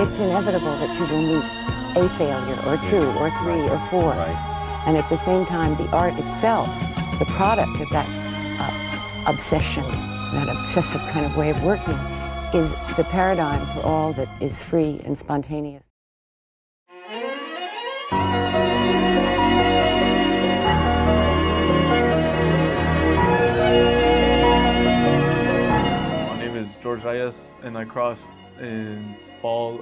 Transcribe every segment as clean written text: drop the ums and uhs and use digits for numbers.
It's inevitable that you will meet a failure, or two, or three, or four. Right. And at the same time, the art itself, the product of that obsession, that obsessive kind of way of working, is the paradigm for all that is free and spontaneous. My name is George Reyes, and I crossed in fall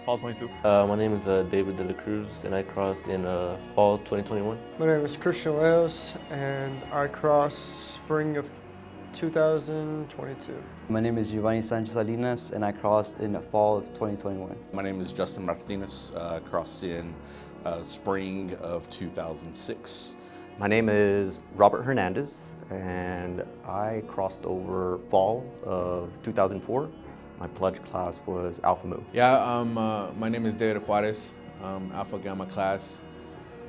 22. My name is David De La Cruz, and I crossed in fall 2021. My name is Christian Leos, and I crossed spring of 2022. My name is Giovanni Sanchez Salinas, and I crossed in the fall of 2021. My name is Justin Martinez, crossed in spring of 2006. My name is Robert Hernandez, and I crossed over fall of 2004. My pledge class was Alpha Mu. Yeah, my name is David Juarez, Alpha Gamma class,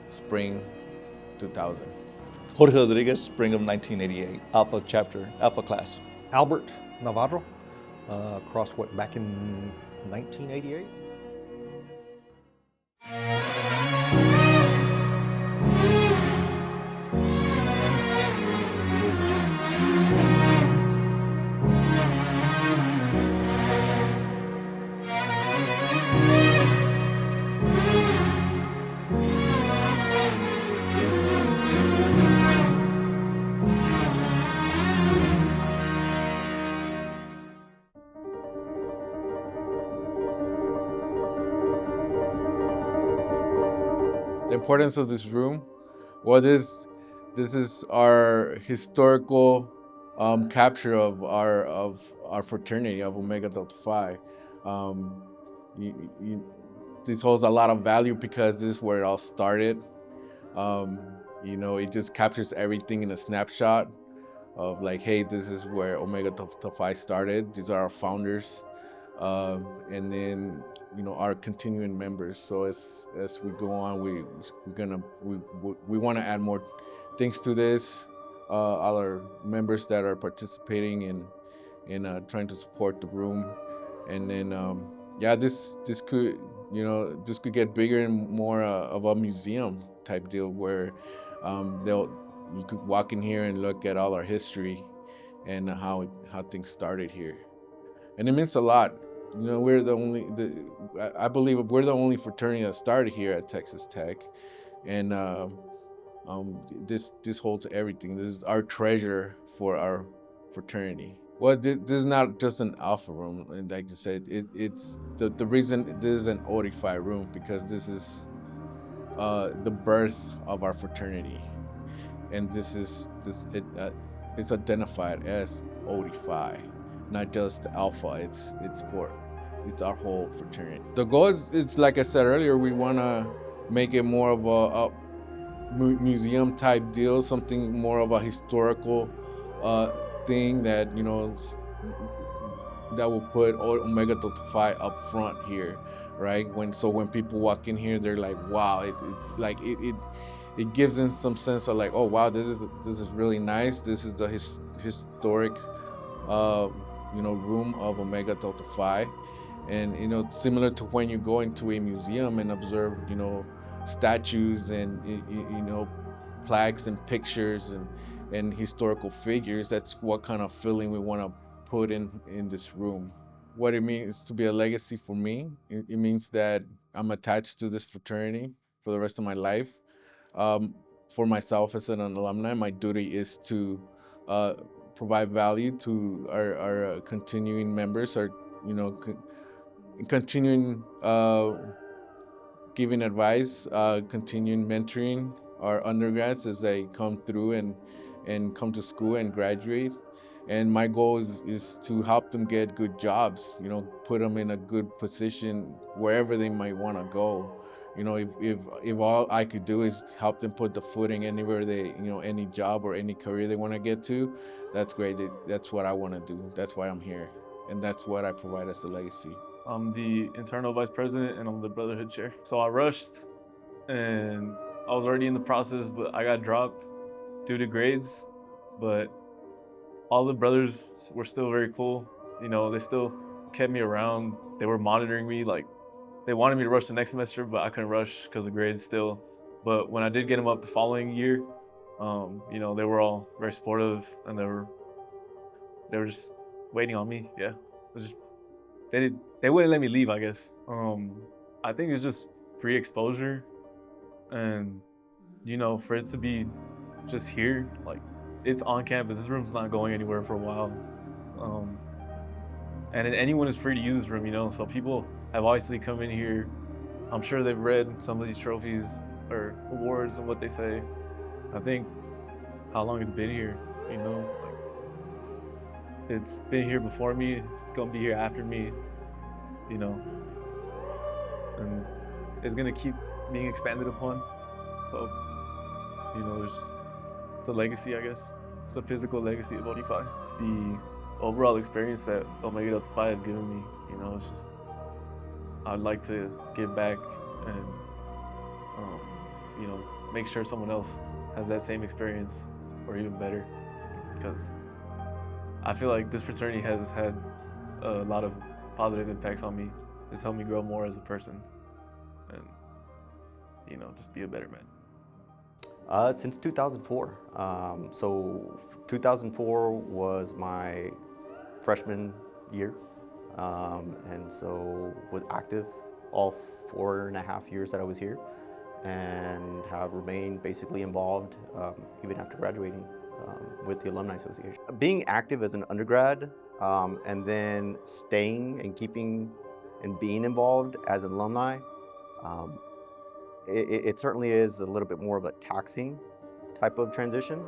spring 2000. Jorge Rodriguez, spring of 1988, Alpha chapter, Alpha class. Albert Navarro, crossed back in 1988? The importance of this room, well, this is our historical capture of our fraternity of Omega Delta Phi. This holds a lot of value because this is where it all started. It just captures everything in a snapshot of like, hey, this is where Omega Delta Phi started. These are our founders, and then our continuing members. So as we go on, we want to add more things to this. All our members that are participating in trying to support the room, and then this could get bigger and more of a museum type deal where you could walk in here and look at all our history and how things started here, and it means a lot. We're I believe we're the only fraternity that started here at Texas Tech, and this holds everything. This is our treasure for our fraternity. Well, this is not just an alpha room, and like you said, it's the reason this is an ODFI room, because this is the birth of our fraternity, and it's identified as ODFI, not just alpha. It's our whole fraternity. The goal is like I said earlier, we want to make it more of a museum type deal, something more of a historical thing that that will put Omega Delta Phi up front here, right? When people walk in here, they're like, wow, it's like it gives them some sense of like, oh wow, this is really nice. This is the historic room of Omega Delta Phi. And similar to when you go into a museum and observe statues and plaques and pictures and historical figures, that's what kind of feeling we want to put in this room. What it means to be a legacy for me, it means that I'm attached to this fraternity for the rest of my life. For myself as an alumni, my duty is to provide value to our continuing members, our continuing giving advice, continuing mentoring our undergrads as they come through and come to school and graduate. And my goal is to help them get good jobs, put them in a good position wherever they might want to go. If all I could do is help them put the footing anywhere they, any job or any career they want to get to, that's great. That's what I want to do. That's why I'm here. And that's what I provide as a legacy. I'm the internal vice president, and I'm the brotherhood chair. So I rushed, and I was already in the process, but I got dropped due to grades. But all the brothers were still very cool. They still kept me around. They were monitoring me like They wanted me to rush the next semester, but I couldn't rush because of grades still. But when I did get them up the following year, you know, they were all very supportive, and they were just waiting on me. Yeah, they wouldn't let me leave, I guess. I think it's just free exposure, and you know, for it to be just here, like it's on campus. This room's not going anywhere for a while, and anyone is free to use this room, you know. So people have obviously come in here. I'm sure they've read some of these trophies or awards and what they say. I think how long it's been here, you know, like it's been here before me, it's gonna be here after me, you know, and it's gonna keep being expanded upon. So, you know, it's a legacy, I guess. It's a physical legacy of ODPhi. The overall experience that Omega Delta Phi has given me, you know, it's just, I'd like to give back and, you know, make sure someone else has that same experience or even better, because I feel like this fraternity has had a lot of positive impacts on me. It's helped me grow more as a person and, you know, just be a better man. Since 2004. So 2004 was my freshman year, and so was active all 4.5 years that I was here, and have remained basically involved even after graduating with the Alumni Association. Being active as an undergrad, and then staying and keeping and being involved as an alumni, it certainly is a little bit more of a taxing type of transition,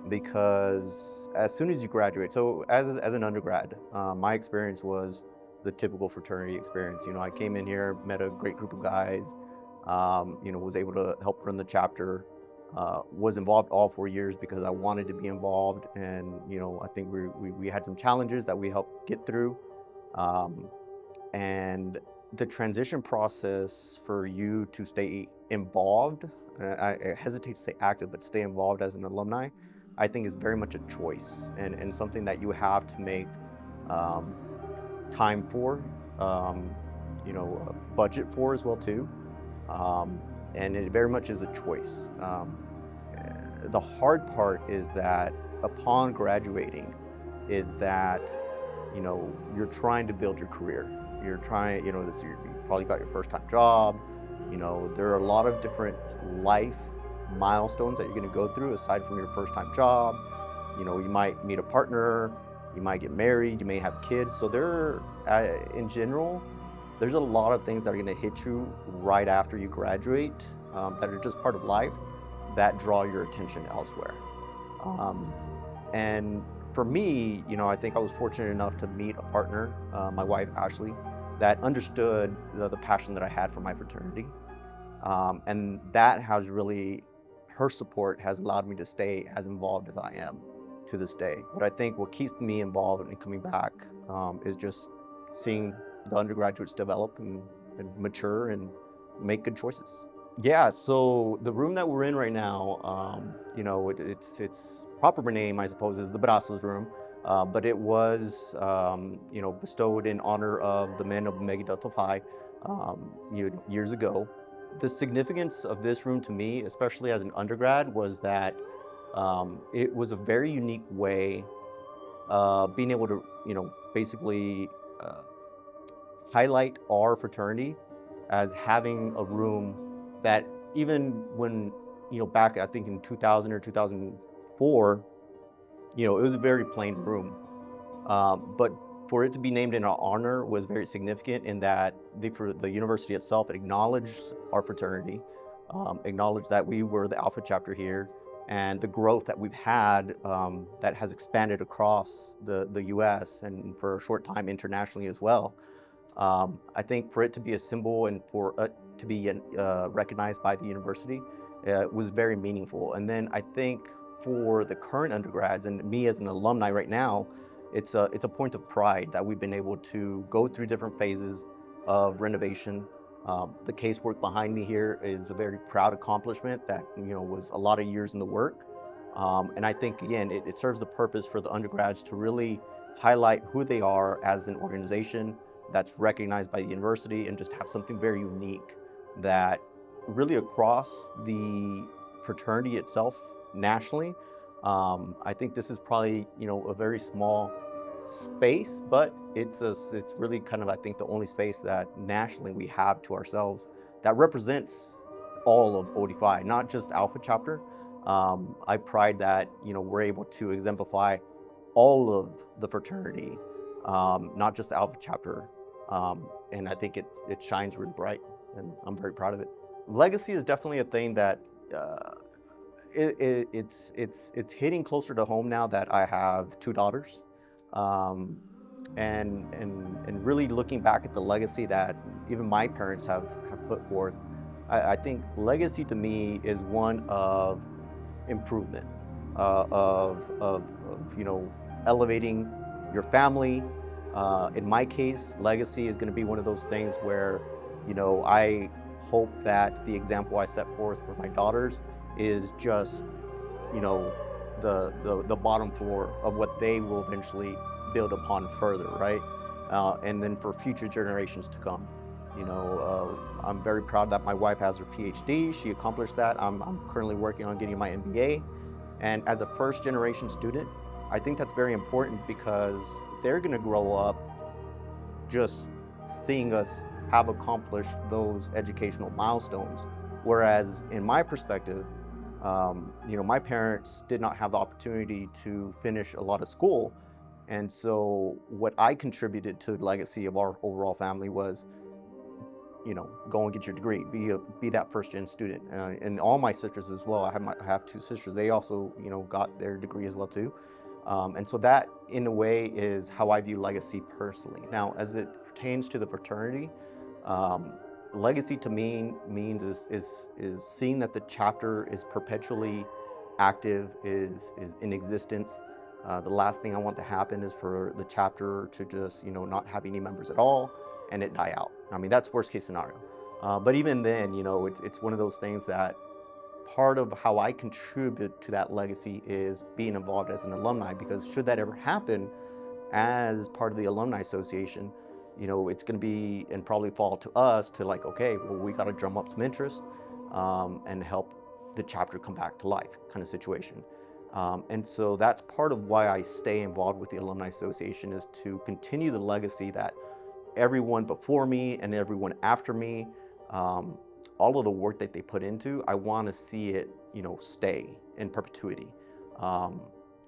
because as soon as you graduate, so as an undergrad, my experience was the typical fraternity experience. You know, I came in here, met a great group of guys, you know, was able to help run the chapter, was involved all 4 years because I wanted to be involved, and you know, I think we had some challenges that we helped get through, and the transition process for you to stay involved, I hesitate to say active, but stay involved as an alumni, I think is very much a choice, and something that you have to make time for, you know, a budget for as well too, and it very much is a choice. The hard part is that upon graduating is that, you know, you're trying to build your career. You're trying, you know, you probably got your first time job. You know, there are a lot of different life milestones that you're going to go through aside from your first time job. You know, you might meet a partner, you might get married, you may have kids. So there, in general, there's a lot of things that are going to hit you right after you graduate, that are just part of life, that draw your attention elsewhere. And for me, you know, I think I was fortunate enough to meet a partner, my wife, Ashley, that understood the passion that I had for my fraternity. And that has really, her support has allowed me to stay as involved as I am to this day. But I think what keeps me involved and coming back is just seeing the undergraduates develop and mature and make good choices. Yeah, so the room that we're in right now, you know, its proper name, I suppose, is the Brazos room, but it was, you know, bestowed in honor of the men of Omega Delta Phi years ago. The significance of this room to me, especially as an undergrad, was that it was a very unique way of being able to, you know, basically highlight our fraternity as having a room that even when, you know, back I think in 2000 or 2004, you know, it was a very plain room. But for it to be named in our honor was very significant in that the university itself acknowledged our fraternity, acknowledged that we were the Alpha chapter here, and the growth that we've had that has expanded across the US and for a short time internationally as well. I think for it to be a symbol and for it to be recognized by the university was very meaningful. And then I think for the current undergrads and me as an alumni right now, it's a point of pride that we've been able to go through different phases of renovation. The casework behind me here is a very proud accomplishment that, you know, was a lot of years in the work. And I think, again, it serves the purpose for the undergrads to really highlight who they are as an organization, that's recognized by the university, and just have something very unique that really across the fraternity itself nationally. I think this is probably, a very small space, but it's really kind of, I think, the only space that nationally we have to ourselves that represents all of ODFI, not just Alpha Chapter. I pride that, we're able to exemplify all of the fraternity, not just the Alpha Chapter. And I think it shines really bright, and I'm very proud of it. Legacy is definitely a thing that it's hitting closer to home now that I have 2 daughters, and really looking back at the legacy that even my parents have put forth. I think legacy to me is one of improvement, of elevating your family. In my case, legacy is going to be one of those things where, I hope that the example I set forth for my daughters is just, the bottom floor of what they will eventually build upon further, right? And then for future generations to come. I'm very proud that my wife has her PhD. She accomplished that. I'm currently working on getting my MBA. And as a first generation student, I think that's very important because they're going to grow up just seeing us have accomplished those educational milestones. Whereas in my perspective, my parents did not have the opportunity to finish a lot of school. And so what I contributed to the legacy of our overall family was, go and get your degree, be that first gen student. And all my sisters as well. I have 2 sisters. They also, got their degree as well too. And so that, in a way, is how I view legacy personally. Now, as it pertains to the fraternity, legacy to me means is seeing that the chapter is perpetually active, is in existence. The last thing I want to happen is for the chapter to just, not have any members at all and it die out. I mean, that's worst case scenario. But even then, it's one of those things that part of how I contribute to that legacy is being involved as an alumni, because should that ever happen as part of the Alumni Association, it's going to be and probably fall to us to okay, well, we got to drum up some interest and help the chapter come back to life kind of situation. And so that's part of why I stay involved with the Alumni Association, is to continue the legacy that everyone before me and everyone after me, all of the work that they put into, I want to see it, stay in perpetuity,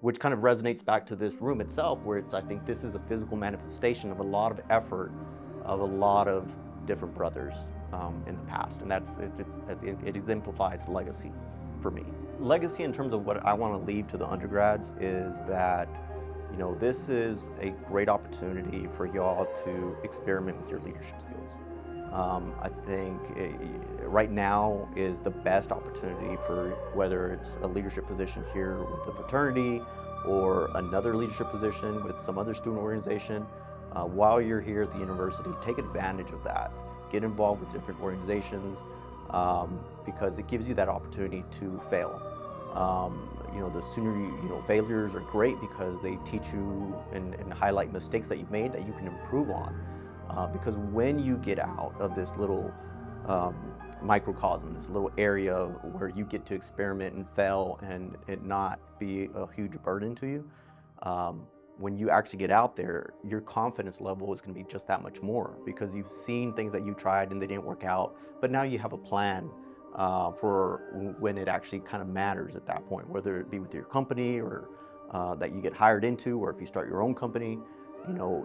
which kind of resonates back to this room itself, where I think this is a physical manifestation of a lot of effort of a lot of different brothers in the past, and it exemplifies legacy for me. Legacy in terms of what I want to leave to the undergrads is that, this is a great opportunity for y'all to experiment with your leadership skills. I think right now is the best opportunity for whether it's a leadership position here with the fraternity or another leadership position with some other student organization. While you're here at the university, take advantage of that. Get involved with different organizations because it gives you that opportunity to fail. The sooner failures are great because they teach you and highlight mistakes that you've made that you can improve on. Because when you get out of this little microcosm, this little area where you get to experiment and fail and it not be a huge burden to you, when you actually get out there, your confidence level is going to be just that much more, because you've seen things that you tried and they didn't work out, but now you have a plan for when it actually kind of matters at that point, whether it be with your company or that you get hired into, or if you start your own company.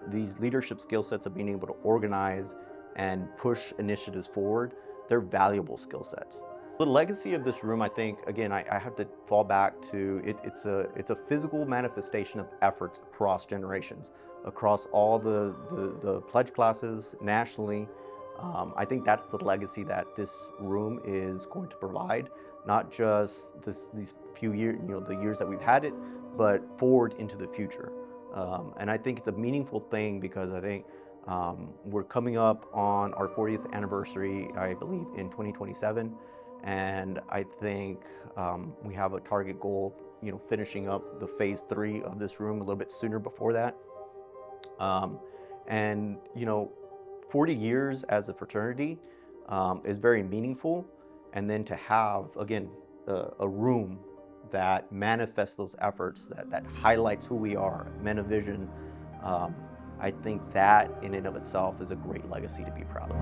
These leadership skill sets of being able to organize and push initiatives forward, they're valuable skill sets. The legacy of this room, I think, again, I have to fall back to it's a physical manifestation of efforts across generations, across all the pledge classes nationally. I think that's the legacy that this room is going to provide, not just these few years, the years that we've had it, but forward into the future. And I think it's a meaningful thing because I think we're coming up on our 40th anniversary, I believe, in 2027. And I think we have a target goal, finishing up the phase 3 of this room a little bit sooner before that. And, 40 years as a fraternity is very meaningful. And then to have, again, a room that manifests those efforts, that highlights who we are, men of vision, I think that in and of itself is a great legacy to be proud of.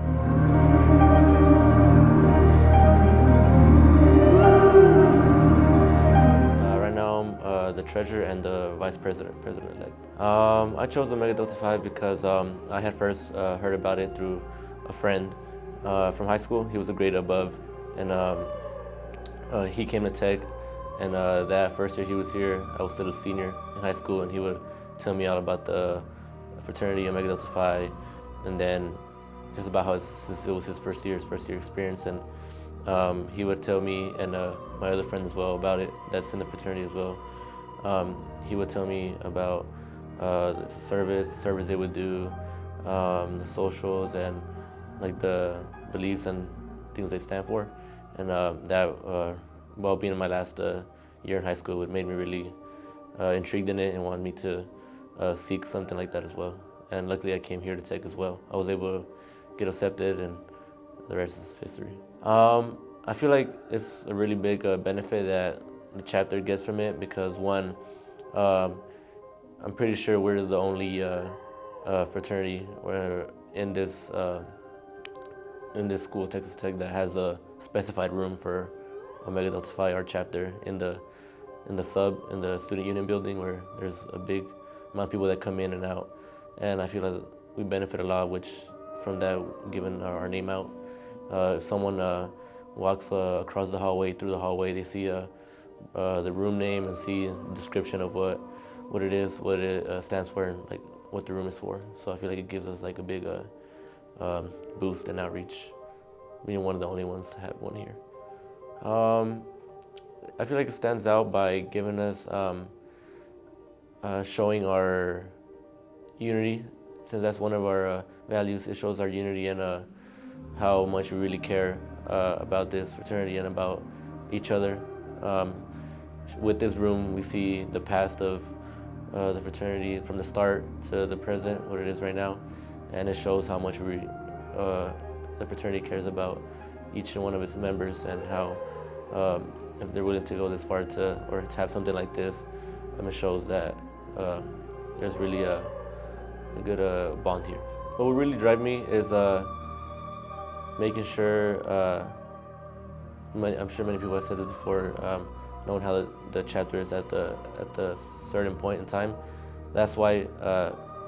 Right now I'm the treasurer and the vice president-elect. I chose Omega Delta Phi because I had first heard about it through a friend from high school. He was a grade above, and he came to Tech, and that first year he was here, I was still a senior in high school, and he would tell me all about the fraternity, Omega Delta Phi, and then just about how it was his first year experience, and he would tell me and my other friends as well about it, that's in the fraternity as well. He would tell me about the service they would do, the socials, and like the beliefs and things they stand for. And that, while being in my last year in high school, it made me really intrigued in it and wanted me to seek something like that as well. And luckily I came here to Tech as well. I was able to get accepted, and the rest is history. I feel like it's a really big benefit that the chapter gets from it because, one, I'm pretty sure we're the only fraternity in this school, Texas Tech, that has a specified room for Omega Delta Phi, our chapter, in the student union building, where there's a big amount of people that come in and out, and I feel like we benefit a lot, which from that, giving our name out. If someone walks across the hallway, through the hallway, they see the room name and see the description of what it is, what it stands for, and like what the room is for. So I feel like it gives us like a big boost and outreach. Being one of the only ones to have one here. I feel like it stands out by giving us, showing our unity, since that's one of our values. It shows our unity and how much we really care about this fraternity and about each other. With this room, we see the past of the fraternity from the start to the present, what it is right now, and it shows how much the fraternity cares about each and one of its members, and how if they're willing to go this far to have something like this, it shows that there's really a good bond here. What would really drive me is making sure, I'm sure many people have said it before, knowing how the chapter is at the certain point in time. That's why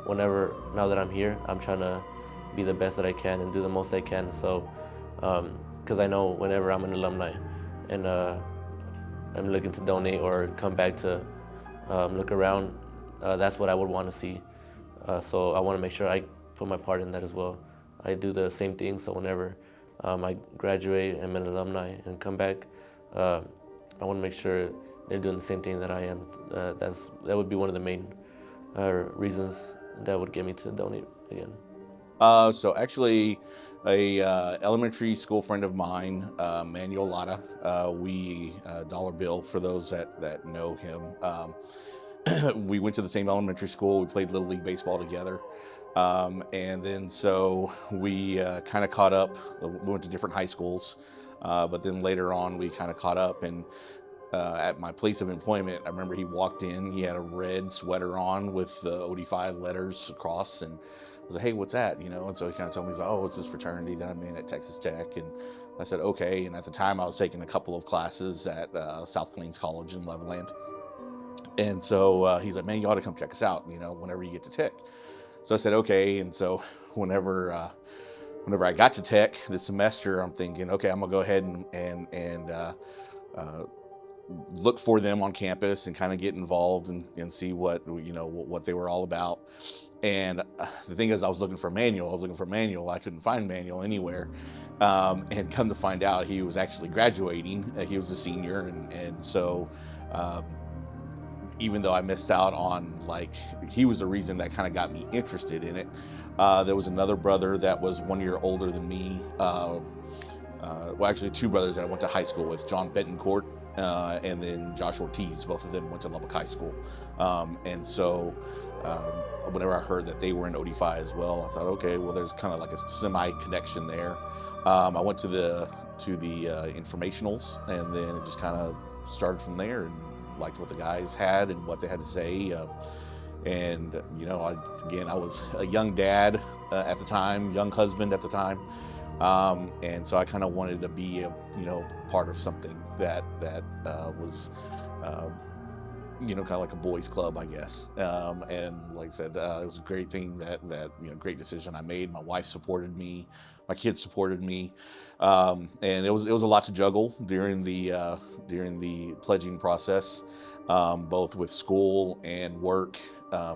now that I'm here, I'm trying to be the best that I can and do the most I can. So, because I know whenever I'm an alumni and I'm looking to donate or come back to look around, that's what I would want to see. So I want to make sure I put my part in that as well. I do the same thing, so whenever I graduate and I'm an alumni and come back, I want to make sure they're doing the same thing that I am. That would be one of the main reasons that would get me to donate again. So actually, a elementary school friend of mine, Manuel Lara, we dollar bill for those that know him. We went to the same elementary school. We played Little League baseball together. And then so we kind of caught up. We went to different high schools, but then later on we kind of caught up. And at my place of employment, I remember he walked in. He had a red sweater on with the OD5 letters across, and I was like, "Hey, what's that?" You know. And so he kind of told me, he's like, "Oh, it's this fraternity that I'm in at Texas Tech." And I said, "Okay." And at the time, I was taking a couple of classes at South Plains College in Levelland. And so he's like, "Man, you ought to come check us out, you know, whenever you get to Tech." So I said, okay. And so whenever I got to Tech this semester, I'm thinking, okay, I'm gonna go ahead and look for them on campus and kind of get involved and see what they were all about. And the thing is, I was looking for Manuel. I couldn't find Manuel anywhere. And come to find out, he was actually graduating. He was a senior, and so. Even though I missed out on, he was the reason that kind of got me interested in it. There was another brother that was 1 year older than me. Well, actually two brothers that I went to high school with, John Betancourt and then Josh Ortiz. Both of them went to Lubbock High School. And so Whenever I heard that they were in OD5 as well, I thought, okay, well, there's kind of like a semi-connection there. I went to the informationals, and then it just kind of started from there, and liked what the guys had and what they had to say. And you know, I was a young dad at the time, young husband at the time, and so I kind of wanted to be part of something that was kind of like a boys club, I guess. And like I said, it was a great thing that great decision I made. My wife supported me, my kids supported me, and it was a lot to juggle during the pledging process, both with school and work,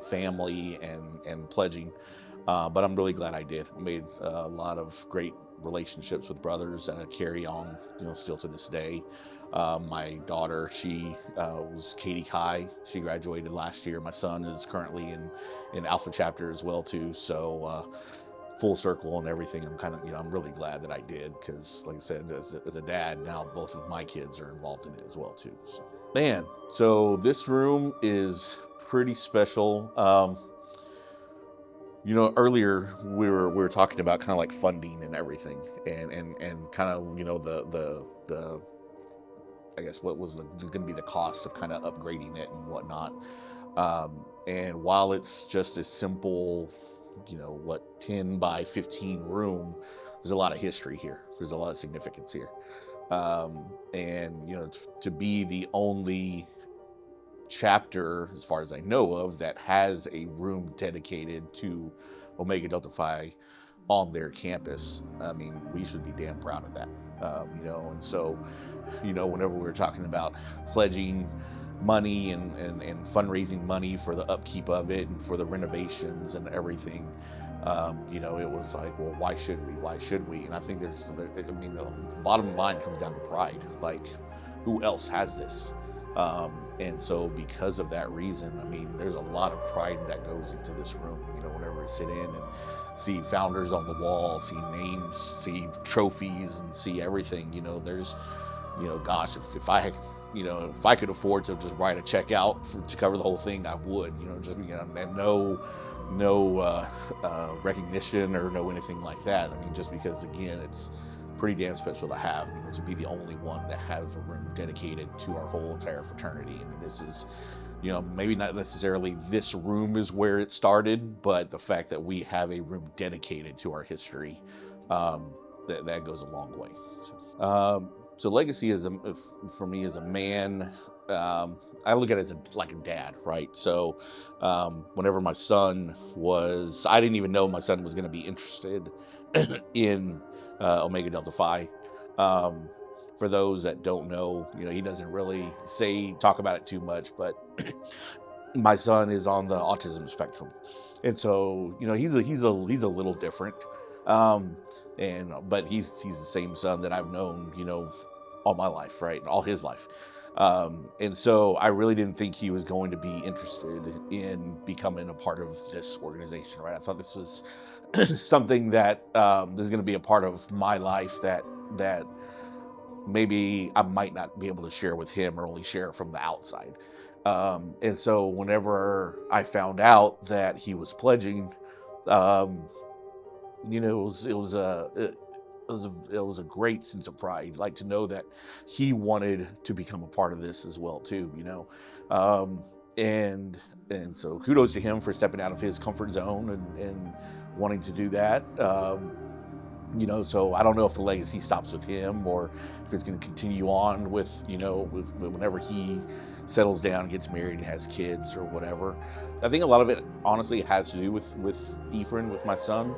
family and pledging. But I'm really glad I did. I made a lot of great relationships with brothers that I carry on, still to this day. My daughter, she was Katie Kai. She graduated last year. My son is currently in Alpha chapter as well too. So full circle and everything. I'm really glad that I did, because like I said, as a dad, now both of my kids are involved in it as well too. So man, so this room is pretty special. Earlier we were talking about kind of like funding and everything, and kind of the I guess what was going to be the cost of kind of upgrading it and whatnot. And while it's just a simple, 10 by 15 room, there's a lot of history here. There's a lot of significance here. And to be the only chapter, as far as I know of, that has a room dedicated to Omega Delta Phi on their campus, I mean, we should be damn proud of that. And so, whenever we were talking about pledging money and fundraising money for the upkeep of it and for the renovations and everything, it was like, well, why should we? And I think the bottom line comes down to pride. Like, who else has this? And so because of that reason, I mean, there's a lot of pride that goes into this room. Whenever I sit in and see founders on the wall, see names, see trophies, and see everything, there's, gosh, if I could afford to just write a check out to cover the whole thing, I would, and no recognition or no anything like that. I mean, just because, again, it's pretty damn special to have, to be the only one that has a room dedicated to our whole entire fraternity. I mean, this is, maybe not necessarily this room is where it started, but the fact that we have a room dedicated to our history, that goes a long way. So legacy for me as a man, I look at it as like a dad, right? So whenever my son I didn't even know my son was going to be interested in Omega Delta Phi. For those that don't know, he doesn't really talk about it too much, but my son is on the autism spectrum, and so he's a little different, but he's the same son that I've known all my life, right, all his life, and so I really didn't think he was going to be interested in becoming a part of this organization, right? I thought this was something that is going to be a part of my life that maybe I might not be able to share with him, or only share from the outside. And so whenever I found out that he was pledging, it was a great sense of pride, like to know that he wanted to become a part of this as well too, and so kudos to him for stepping out of his comfort zone and wanting to do that. So I don't know if the legacy stops with him, or if it's going to continue on with whenever he settles down, gets married, and has kids or whatever. I think a lot of it honestly has to do with Ephraim, with my son,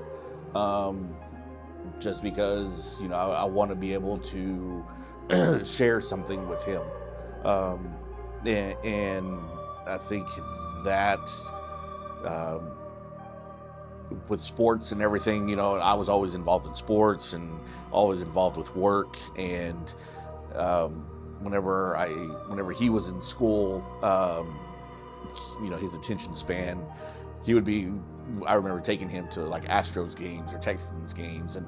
just because I want to be able to share something with him, and I think that with sports and everything, I was always involved in sports and always involved with work, and whenever he was in school, his attention span, I remember taking him to like Astros games or Texans games,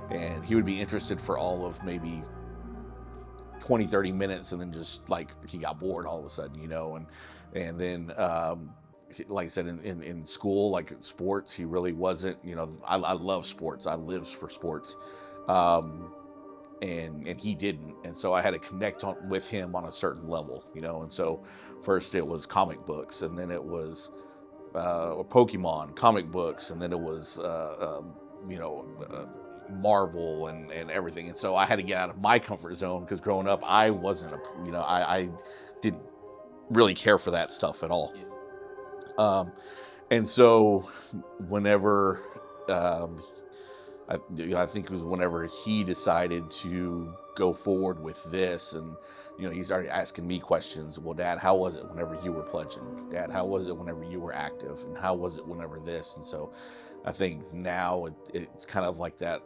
and he would be interested for all of maybe 20-30 minutes, and then just like he got bored all of a sudden, and then like I said, in school, like sports, he really wasn't, you know, I love sports. I live for sports. And he didn't. And so I had to connect with him on a certain level, you know. And so first it was comic books, and then it was Pokemon comic books, and then it was, you know, Marvel and everything. And so I had to get out of my comfort zone, because growing up, I wasn't, you know, I didn't really care for that stuff at all. And so whenever, I think it was whenever he decided to go forward with this, and you know, he started asking me questions. Well, Dad, how was it whenever you were pledging? Dad, how was it whenever you were active? And how was it whenever this? And so I think now it's kind of like that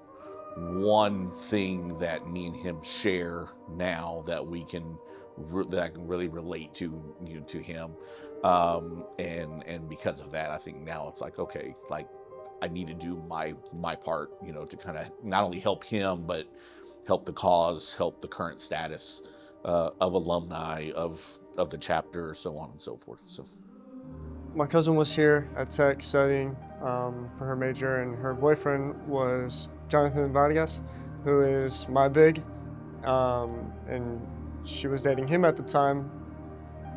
one thing that me and him share now, that we can that I can really relate to, you know, to him. And because of that, I think now it's like, okay, like I need to do my part, you know, to kind of not only help him, but help the cause, help the current status of alumni of the chapter, so on and so forth. So My cousin was here at Tech studying for her major, and her boyfriend was Jonathan Vargas, who is my big, and she was dating him at the time,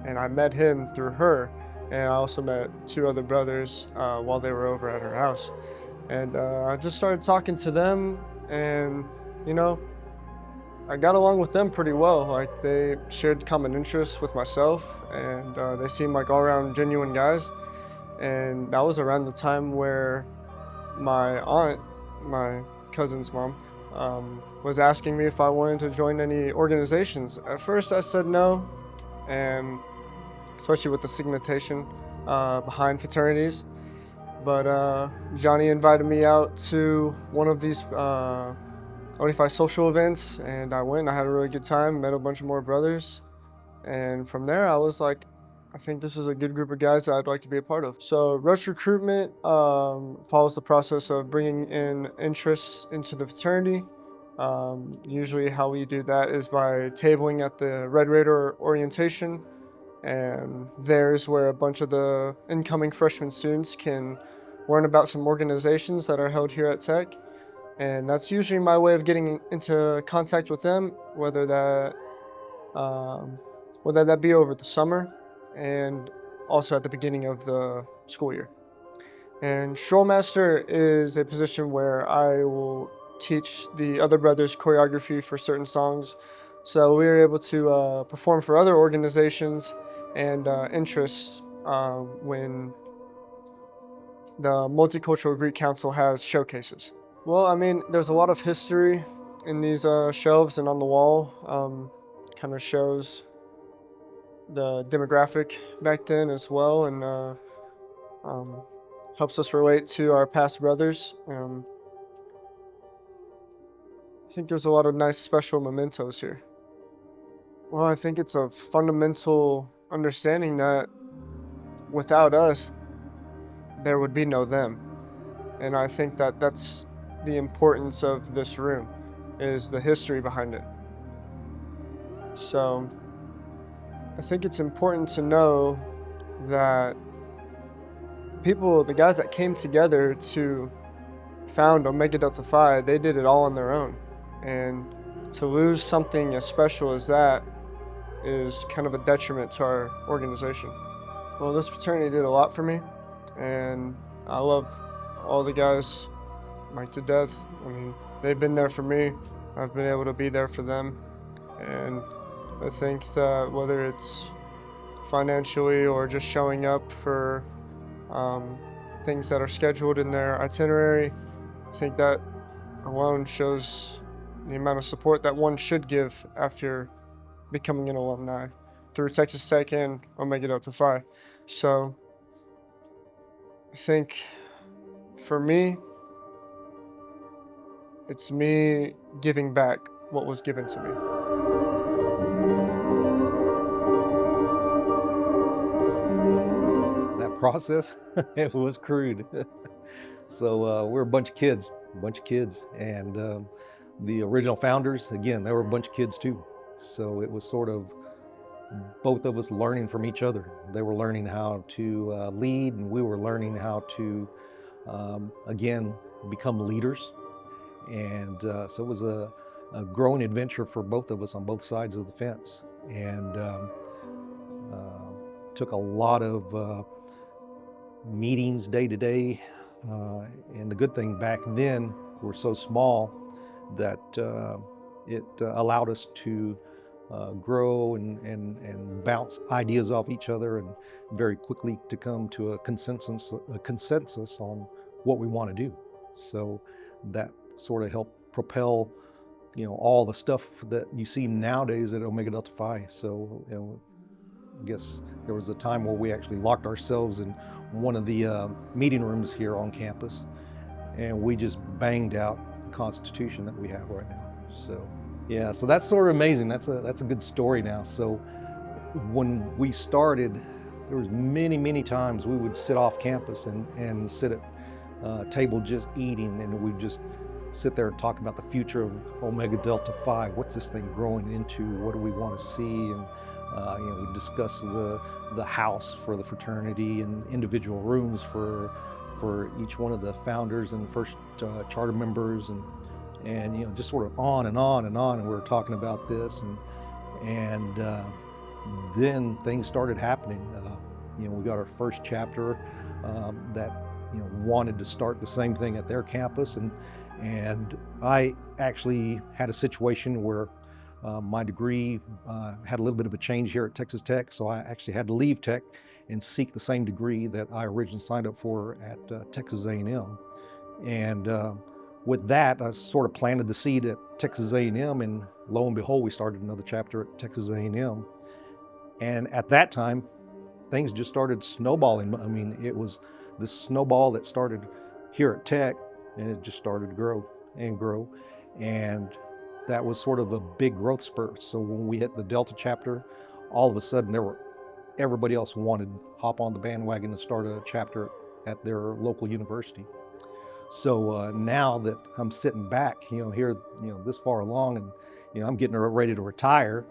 and I met him through her, and I also met two other brothers while they were over at her house, and I just started talking to them, and you know, I got along with them pretty well. Like, they shared common interests with myself, and they seemed like all-around genuine guys. And that was around the time where my aunt, my cousin's mom, was asking me if I wanted to join any organizations. At first I said no, and especially with the stigmatization behind fraternities. But Johnny invited me out to one of these ODFI social events, and I went. I had a really good time, met a bunch of more brothers, and from there I was like, I think this is a good group of guys that I'd like to be a part of. So Rush Recruitment follows the process of bringing in interests into the fraternity. Usually how we do that is by tabling at the Red Raider orientation, and there's where a bunch of the incoming freshman students can learn about some organizations that are held here at Tech. And that's usually my way of getting into contact with them, whether that be over the summer and also at the beginning of the school year. And Showmaster is a position where I will teach the other brothers choreography for certain songs, so we are able to perform for other organizations and interests when the Multicultural Greek Council has showcases. Well, I mean, there's a lot of history in these shelves and on the wall. Kind of shows the demographic back then as well, and helps us relate to our past brothers. I think there's a lot of nice special mementos here. Well, I think it's a fundamental understanding that without us, there would be no them. And I think that that's the importance of this room, is the history behind it. So I think it's important to know that the guys that came together to found Omega Delta Phi, they did it all on their own. And to lose something as special as that is kind of a detriment to our organization. Well, this fraternity did a lot for me, and I love all the guys like to death. I mean, they've been there for me. I've been able to be there for them. And I think that whether it's financially or just showing up for things that are scheduled in their itinerary, I think that alone shows the amount of support that one should give after becoming an alumni through Texas Tech and Omega Delta Phi. So I think for me, it's me giving back what was given to me. That process, it was crude. So we're a bunch of kids, and the original founders, again, they were a bunch of kids too. So it was sort of both of us learning from each other. They were learning how to lead, and we were learning how to, again, become leaders. And so it was a growing adventure for both of us on both sides of the fence. And took a lot of meetings day to day. And the good thing back then, we were so small that it allowed us to grow and bounce ideas off each other, and very quickly to come to a consensus on what we want to do. So that sort of helped propel, all the stuff that you see nowadays at Omega Delta Phi. So, I guess there was a time where we actually locked ourselves in one of the meeting rooms here on campus, and we just banged out the Constitution that we have right now. So, yeah, so that's sort of amazing. That's a good story now. So, when we started, there was many times we would sit off campus and sit at a table just eating, and we'd just sit there and talk about the future of Omega Delta Phi. What's this thing growing into? What do we want to see? And we discuss the house for the fraternity and individual rooms for each one of the founders and first charter members, and just sort of on and on and on. And we were talking about this, and then things started happening. We got our first chapter that wanted to start the same thing at their campus, and I actually had a situation where my degree had a little bit of a change here at Texas Tech, so I actually had to leave Tech and seek the same degree that I originally signed up for at Texas A&M. And with that, I sort of planted the seed at Texas A&M, and lo and behold, we started another chapter at Texas A&M. And at that time, things just started snowballing. I mean, it was this snowball that started here at Tech, and it just started to grow and grow. And that was sort of a big growth spurt. So when we hit the Delta chapter, all of a sudden everybody else wanted to hop on the bandwagon and start a chapter at their local university. So now that I'm sitting back, here, this far along, and I'm getting ready to retire,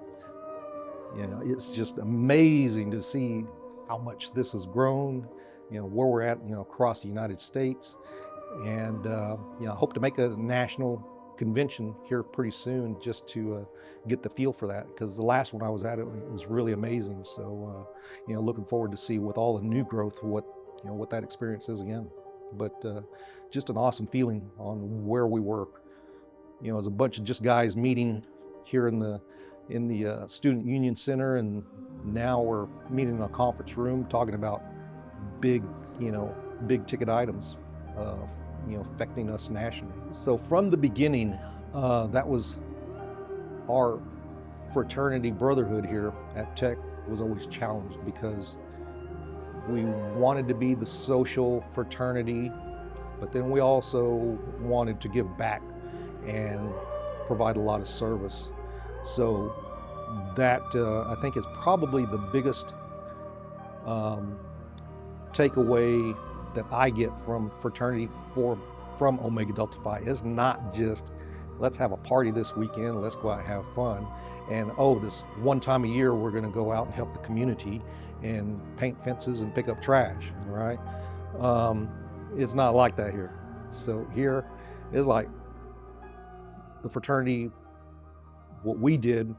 it's just amazing to see how much this has grown, where we're at, across the United States. And I hope to make a national convention here pretty soon, just to get the feel for that, because the last one I was at, it was really amazing. So looking forward to see with all the new growth what that experience is again. But just an awesome feeling on where we were, as a bunch of just guys meeting here in the Student Union Center, and now we're meeting in a conference room talking about big ticket items affecting us nationally. So from the beginning, that was our fraternity brotherhood here at Tech was always challenged, because we wanted to be the social fraternity, but then we also wanted to give back and provide a lot of service. So that I think is probably the biggest takeaway that I get from fraternity from Omega Delta Phi. Is not just, let's have a party this weekend, let's go out and have fun, and this one time a year we're going to go out and help the community and paint fences and pick up trash, right? It's not like that here. So here is like the fraternity, what we did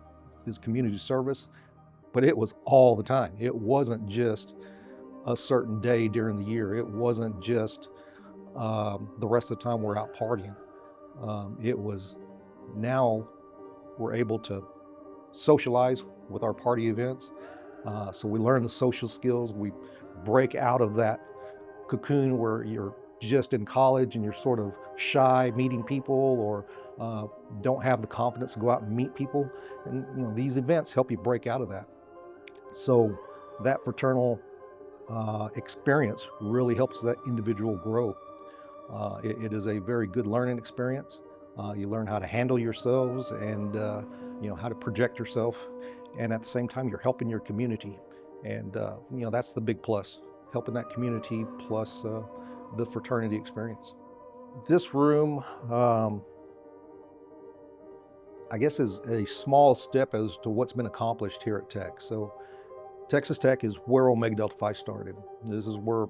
is community service, but it was all the time. It wasn't just a certain day during the year. It wasn't just the rest of the time we're out partying. It was, now we're able to socialize with our party events. So we learn the social skills. We break out of that cocoon where you're just in college and you're sort of shy meeting people, or don't have the confidence to go out and meet people. And these events help you break out of that. So that fraternal experience really helps that individual grow. It is a very good learning experience. You learn how to handle yourselves and how to project yourself, and at the same time you're helping your community, and that's the big plus, helping that community plus the fraternity experience. This room, I guess, is a small step as to what's been accomplished here at Tech. So Texas Tech is where Omega Delta Phi started. This is where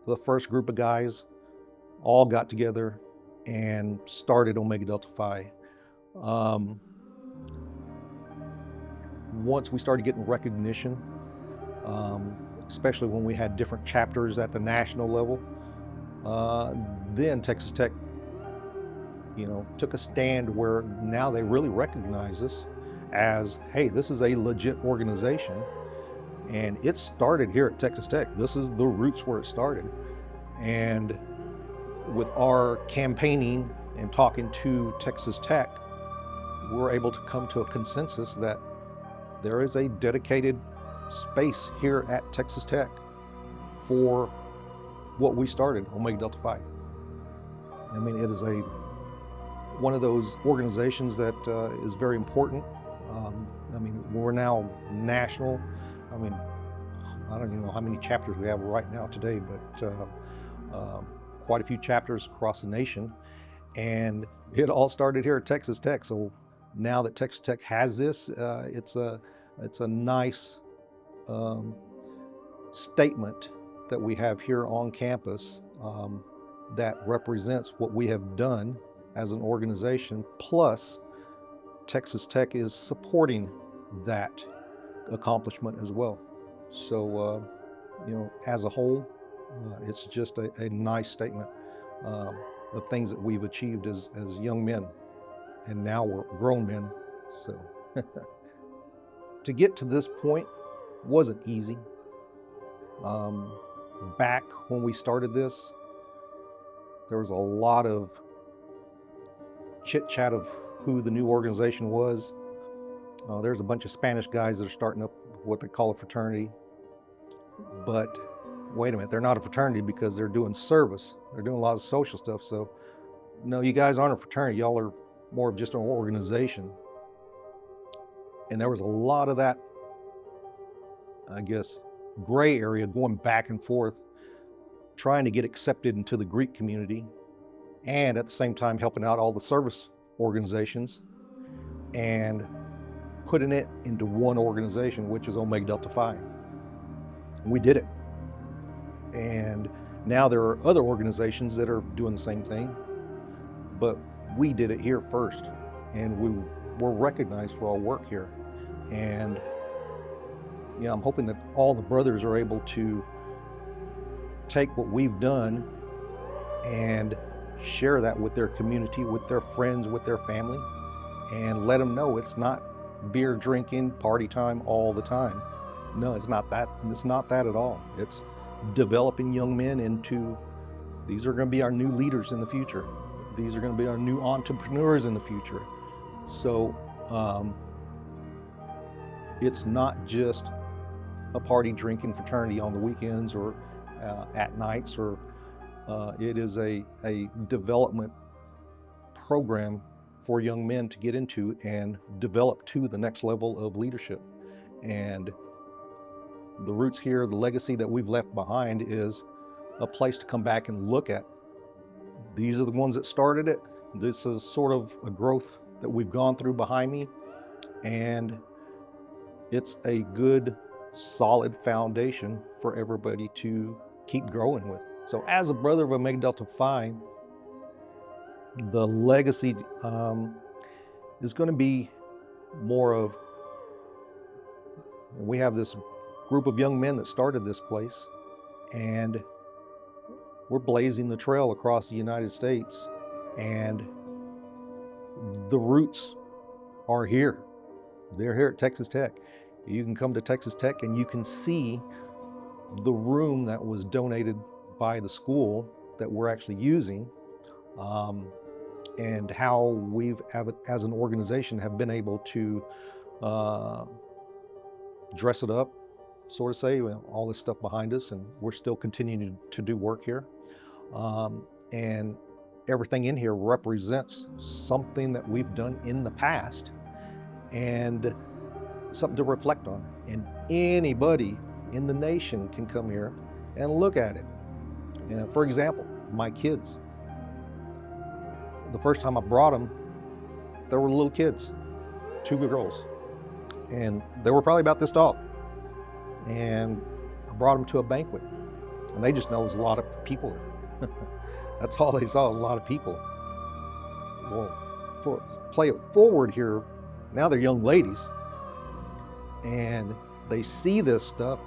the first group of guys all got together and started Omega Delta Phi. Once we started getting recognition, especially when we had different chapters at the national level, then Texas Tech, took a stand where now they really recognize us as, hey, this is a legit organization, and it started here at Texas Tech. This is the roots where it started. And with our campaigning and talking to Texas Tech, we're able to come to a consensus that there is a dedicated space here at Texas Tech for what we started, Omega Delta Phi. I mean, it is one of those organizations that is very important. I mean, we're now national. I mean, I don't even know how many chapters we have right now today, but quite a few chapters across the nation. And it all started here at Texas Tech. So now that Texas Tech has this, it's a nice statement that we have here on campus that represents what we have done as an organization, plus Texas Tech is supporting that accomplishment as well. So, as a whole, it's just a nice statement of things that we've achieved as young men, and now we're grown men. So to get to this point wasn't easy. Back when we started this, there was a lot of chit chat of who the new organization was. There's a bunch of Spanish guys that are starting up what they call a fraternity. But wait a minute, they're not a fraternity because they're doing service. They're doing a lot of social stuff. So no, you guys aren't a fraternity. Y'all are more of just an organization. And there was a lot of that, I guess, gray area going back and forth, trying to get accepted into the Greek community, and at the same time helping out all the service organizations and putting it into one organization, which is Omega Delta Phi. We did it. And now there are other organizations that are doing the same thing, but we did it here first, and we were recognized for our work here. And I'm hoping that all the brothers are able to take what we've done and share that with their community, with their friends, with their family, and let them know it's not beer drinking, party time all the time. No, it's not that. It's not that at all. It's developing young men into, these are going to be our new leaders in the future. These are going to be our new entrepreneurs in the future. So it's not just a party drinking fraternity on the weekends or at nights, or it is a development program for young men to get into and develop to the next level of leadership. And the roots here, the legacy that we've left behind, is a place to come back and look at. These are the ones that started it. This is sort of a growth that we've gone through behind me, and it's a good, solid foundation for everybody to keep growing with. So as a brother of Omega Delta Phi, the legacy is going to be more of, we have this group of young men that started this place, and we're blazing the trail across the United States, and the roots are here. They're here at Texas Tech. You can come to Texas Tech and you can see the room that was donated by the school that we're actually using, and how we've, as an organization, have been able to dress it up, sort of say, all this stuff behind us, and we're still continuing to do work here. And everything in here represents something that we've done in the past and something to reflect on. And anybody in the nation can come here and look at it. For example, my kids. The first time I brought them, there were little kids, 2 girls, and they were probably about this tall. And I brought them to a banquet, and they just know there's a lot of people there. That's all they saw, a lot of people. Well, play it forward here, now they're young ladies, and they see this stuff,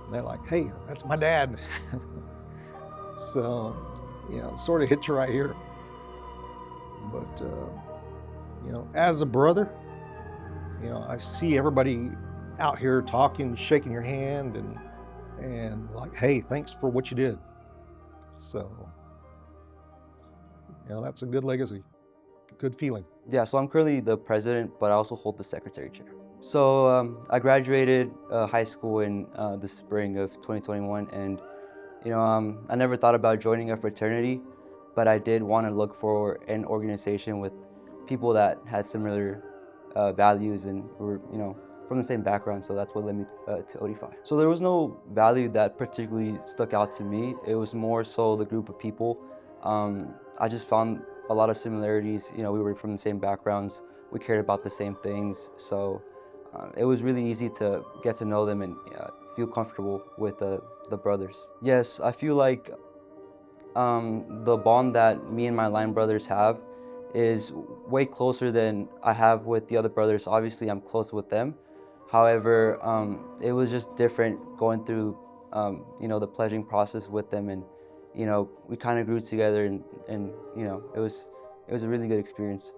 and they're like, hey, that's my dad. So, you know, sort of hits you right here. But, you know, as a brother, you know, I see everybody out here talking, shaking your hand, and like, hey, thanks for what you did. So, you know, that's a good legacy, good feeling. Yeah, so I'm currently the president, but I also hold the secretary chair. So I graduated high school in the spring of 2021, and you know, I never thought about joining a fraternity, but I did want to look for an organization with people that had similar values and were, you know, from the same background. So that's what led me to ODFI. So there was no value that particularly stuck out to me. It was more so the group of people. I just found a lot of similarities. You know, we were from the same backgrounds. We cared about the same things. So it was really easy to get to know them and feel comfortable with the brothers. Yes, I feel like the bond that me and my line brothers have is way closer than I have with the other brothers. Obviously, I'm close with them. However, it was just different going through, you know, the pledging process with them, and you know, we kind of grew together, and you know, it was a really good experience.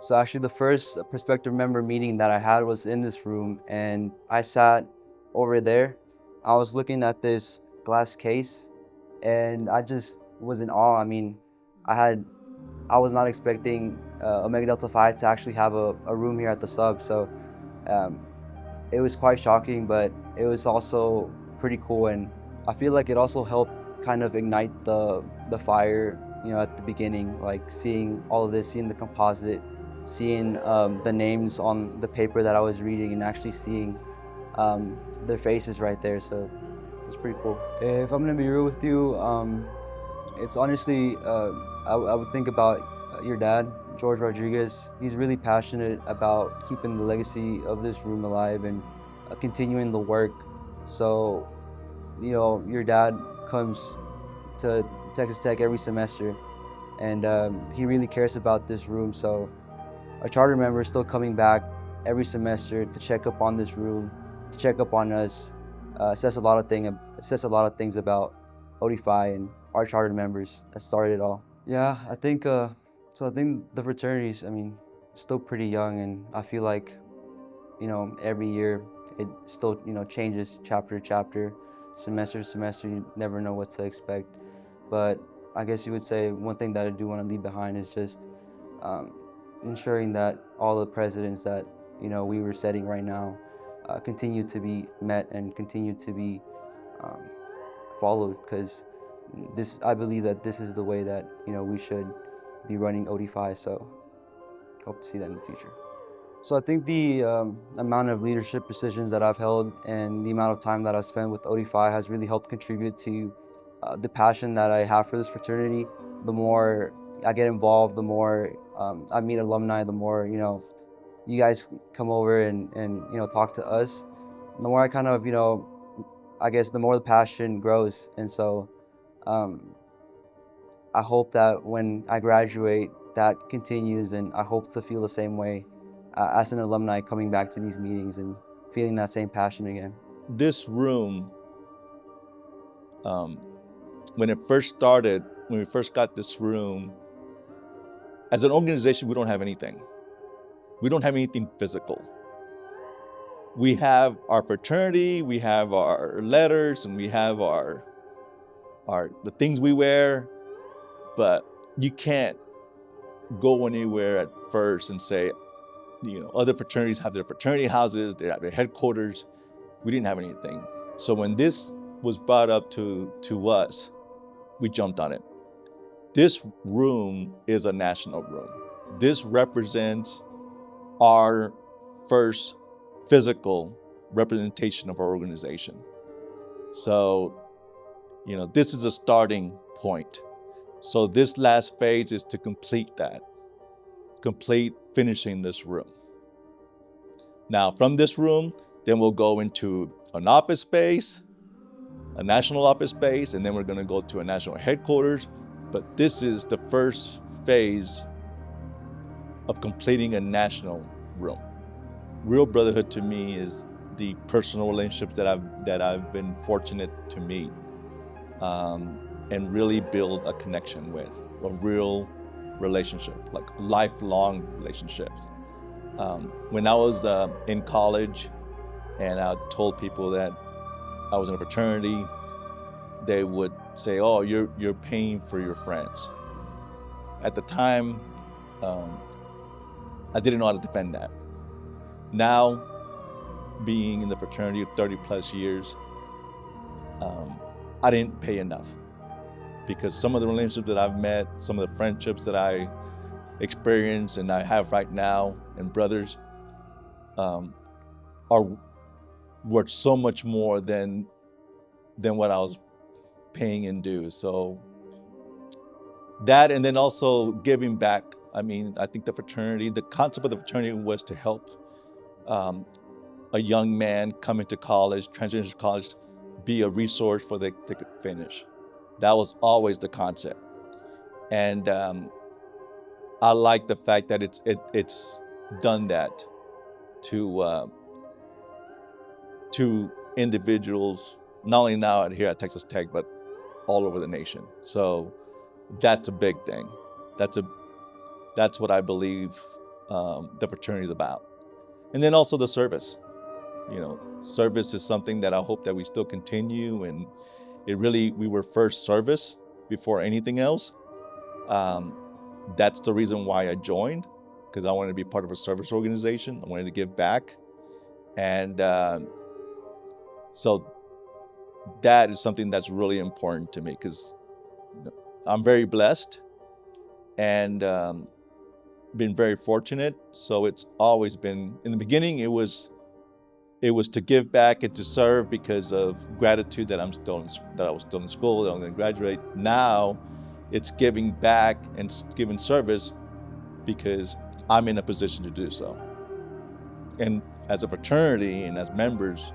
So actually, the first prospective member meeting that I had was in this room, and I sat over there. I was looking at this glass case, and I just was in awe. I mean, I was not expecting Omega Delta Phi to actually have a room here at the sub, so it was quite shocking, but it was also pretty cool, and I feel like it also helped kind of ignite the fire, you know, at the beginning, like seeing all of this, seeing the composite, seeing the names on the paper that I was reading, and actually seeing their faces right there. So it was pretty cool. If I'm gonna be real with you, it's honestly, I would think about your dad, George Rodriguez. He's really passionate about keeping the legacy of this room alive and continuing the work. So, you know, your dad comes to Texas Tech every semester, and he really cares about this room. So a charter member is still coming back every semester to check up on this room, to check up on us. Says a lot of things about ODFI and our charter members that started it all. Yeah, I think so. I think the fraternities, I mean, still pretty young, and I feel like, you know, every year it still, you know, changes chapter to chapter, semester to semester. You never know what to expect. But I guess you would say one thing that I do want to leave behind is just ensuring that all the presidents that, you know, we were setting right now continue to be met and continue to be followed, because I believe that this is the way that, you know, we should be running ODFI. So hope to see that in the future. So I think the amount of leadership positions that I've held and the amount of time that I've spent with ODFI has really helped contribute to the passion that I have for this fraternity. The more I get involved, the more I meet alumni, the more, you know, you guys come over and you know, talk to us, the more I kind of, you know, I guess the more the passion grows. And so I hope that when I graduate, that continues, and I hope to feel the same way as an alumni coming back to these meetings and feeling that same passion again. This room, when it first started, when we first got this room, as an organization, we don't have anything. We don't have anything physical. We have our fraternity, we have our letters, and we have the things we wear, but you can't go anywhere at first and say, you know, other fraternities have their fraternity houses, they have their headquarters. We didn't have anything. So when this was brought up to us, we jumped on it. This room is a national room. This represents our first physical representation of our organization. So, you know, this is a starting point. So this last phase is to complete that, complete finishing this room. Now, from this room, then we'll go into an office space, a national office space, and then we're going to go to a national headquarters. But this is the first phase of completing a national room. Real brotherhood to me is the personal relationships that I've been fortunate to meet and really build a connection with, a real relationship, like lifelong relationships. When I was in college and I told people that I was in a fraternity, they would say, "Oh, you're paying for your friends." At the time, I didn't know how to defend that. Now, being in the fraternity 30 plus years, I didn't pay enough, because some of the relationships that I've met, some of the friendships that I experience and I have right now, and brothers, are worth so much more than what I was paying in dues. So that, and then also giving back. I mean, I think the concept of the fraternity was to help a young man coming to college, transition to college, be a resource for they could finish. That was always the concept. And I like the fact that it's done that to individuals, not only now here at Texas Tech, but all over the nation. So that's a big thing. That's what I believe the fraternity is about. And then also the service. You know, service is something that I hope that we still continue, and we were first service before anything else. That's the reason why I joined, because I wanted to be part of a service organization. I wanted to give back. And so that is something that's really important to me, because I'm very blessed and been very fortunate. So it's always been, in the beginning, it was to give back and to serve because of gratitude that I was still in school, that I'm going to graduate. Now it's giving back and giving service because I'm in a position to do so. And as a fraternity and as members,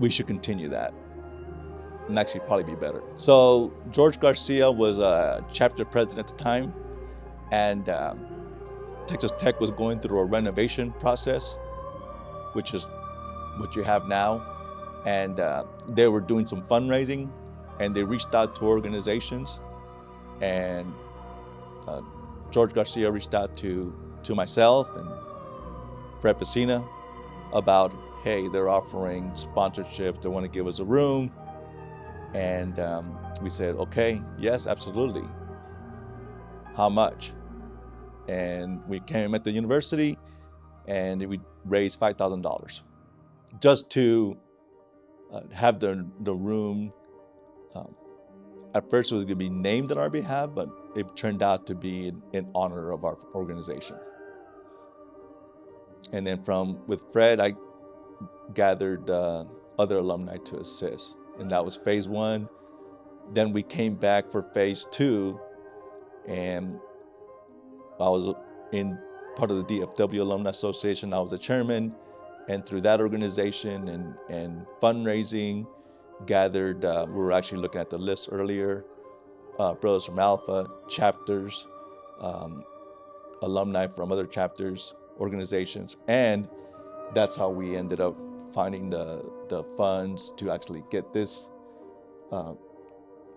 we should continue that and actually probably be better. So George Garcia was a chapter president at the time, and Texas Tech was going through a renovation process, which is what you have now. And they were doing some fundraising, and they reached out to organizations, and George Garcia reached out to myself and Fred Pacina about, hey, they're offering sponsorship, they want to give us a room. And we said, okay, yes, absolutely. How much? And we came at the university and we raised $5,000 just to have the room. At first it was going to be named on our behalf, but it turned out to be in honor of our organization. And then with Fred, I gathered other alumni to assist, and that was phase one. Then we came back for phase two, and I was in part of the DFW Alumni Association. I was the chairman, and through that organization and fundraising, gathered, we were actually looking at the list earlier, brothers from Alpha, chapters, alumni from other chapters, organizations, and that's how we ended up finding the funds to actually get this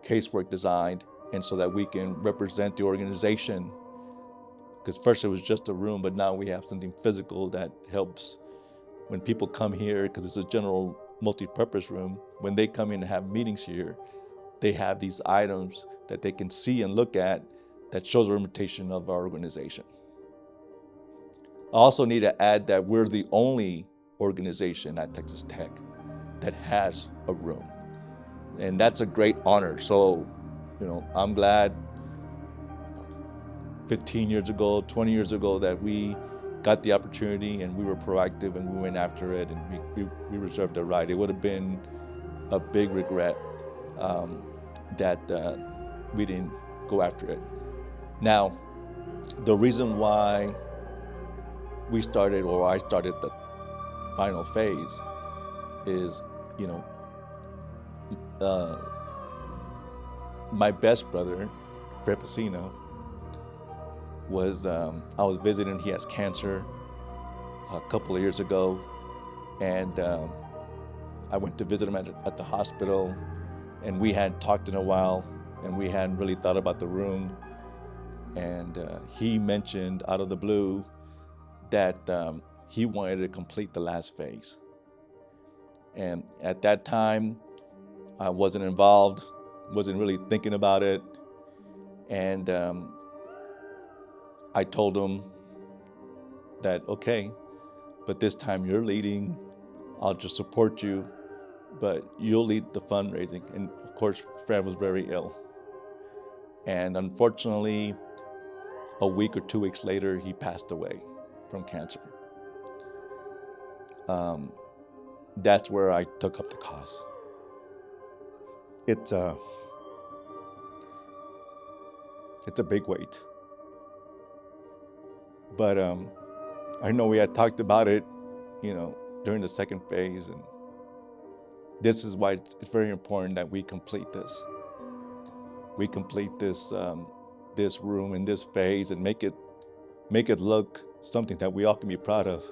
casework designed, and so that we can represent the organization. Because first it was just a room, but now we have something physical that helps when people come here, because it's a general multi-purpose room. When they come in and have meetings here, they have these items that they can see and look at that shows a representation of our organization. I also need to add that we're the only organization at Texas Tech that has a room. And that's a great honor. So, I'm glad 15 years ago, 20 years ago, that we got the opportunity and we were proactive and we went after it, and we reserved the right. It would have been a big regret that we didn't go after it. Now, the reason why we started, or I started the final phase is, you know, my best brother, Fred Pacino, was, I was visiting, he has cancer a couple of years ago, and I went to visit him at the hospital, and we hadn't talked in a while, and we hadn't really thought about the room, and he mentioned out of the blue that he wanted to complete the last phase. And at that time, I wasn't involved, wasn't really thinking about it, and I told him that, okay, but this time you're leading, I'll just support you, but you'll lead the fundraising. And of course, Fred was very ill. And unfortunately, a week or 2 weeks later, he passed away from cancer. That's where I took up the cause. It's a big weight. But I know we had talked about it, you know, during the second phase, and this is why it's very important that we complete this. We complete this this room and this phase and make it look something that we all can be proud of.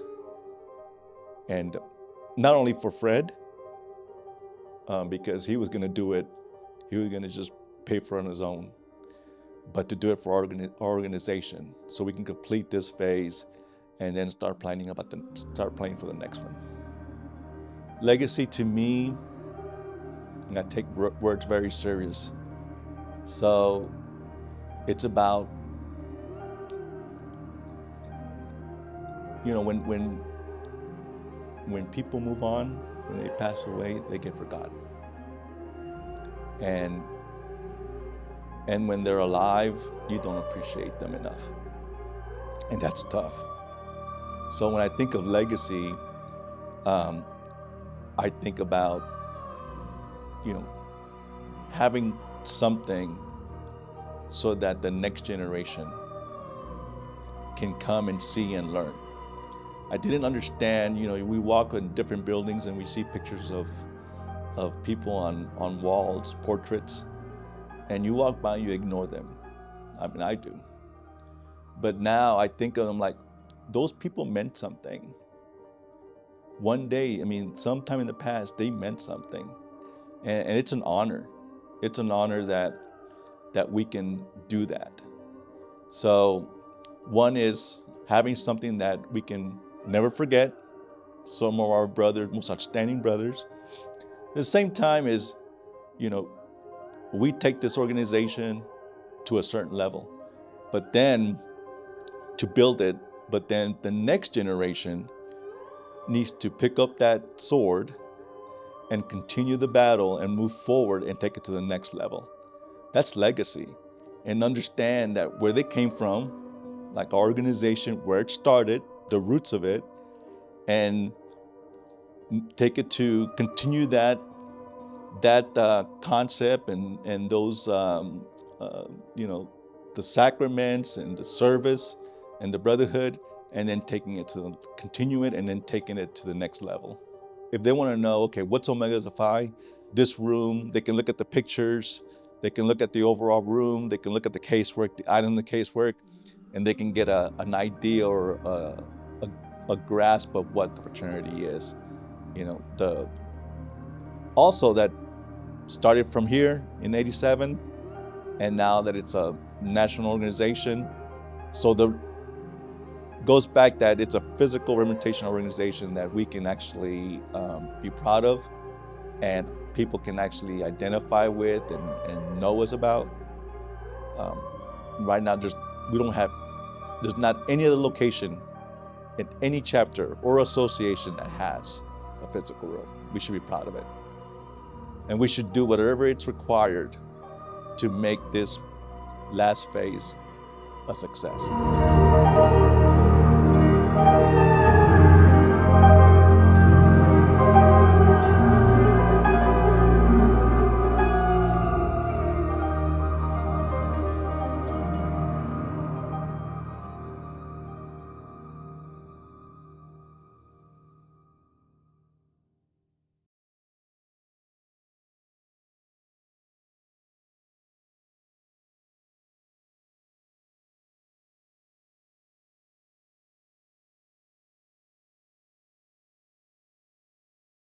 And not only for Fred, because he was going to do it, he was going to just pay for it on his own, but to do it for our organization, so we can complete this phase and then start planning for the next one. Legacy to me, and I take words very serious. So it's about, you know, when people move on, when they pass away, they get forgotten. And when they're alive, you don't appreciate them enough. And that's tough. So when I think of legacy, I think about, you know, having something so that the next generation can come and see and learn. I didn't understand, you know, we walk in different buildings and we see pictures of people on walls, portraits, and you walk by and you ignore them. I mean, I do. But now I think of them like, those people meant something. One day, I mean, sometime in the past, they meant something. And it's an honor. It's an honor that we can do that. So one is having something that we can never forget, some of our brothers, most outstanding brothers. At the same time is, you know, we take this organization to a certain level, but then to build it, but then the next generation needs to pick up that sword and continue the battle and move forward and take it to the next level. That's legacy. And understand that where they came from, like our organization, where it started, the roots of it, and take it to continue that concept and those, you know, the sacraments and the service and the brotherhood, and then continue it and then taking it to the next level. If they want to know, okay, what's Omega Delta Phi? This room, they can look at the pictures, they can look at the overall room, they can look at the casework, the item in the casework, and they can get an idea or a grasp of what the fraternity is. You know, also that started from here in '87, and now that it's a national organization, so goes back that it's a physical representation organization that we can actually be proud of, and people can actually identify with and know us about. Right now, there's not any other location in any chapter or association that has a physical room. We should be proud of it. And we should do whatever it's required to make this last phase a success.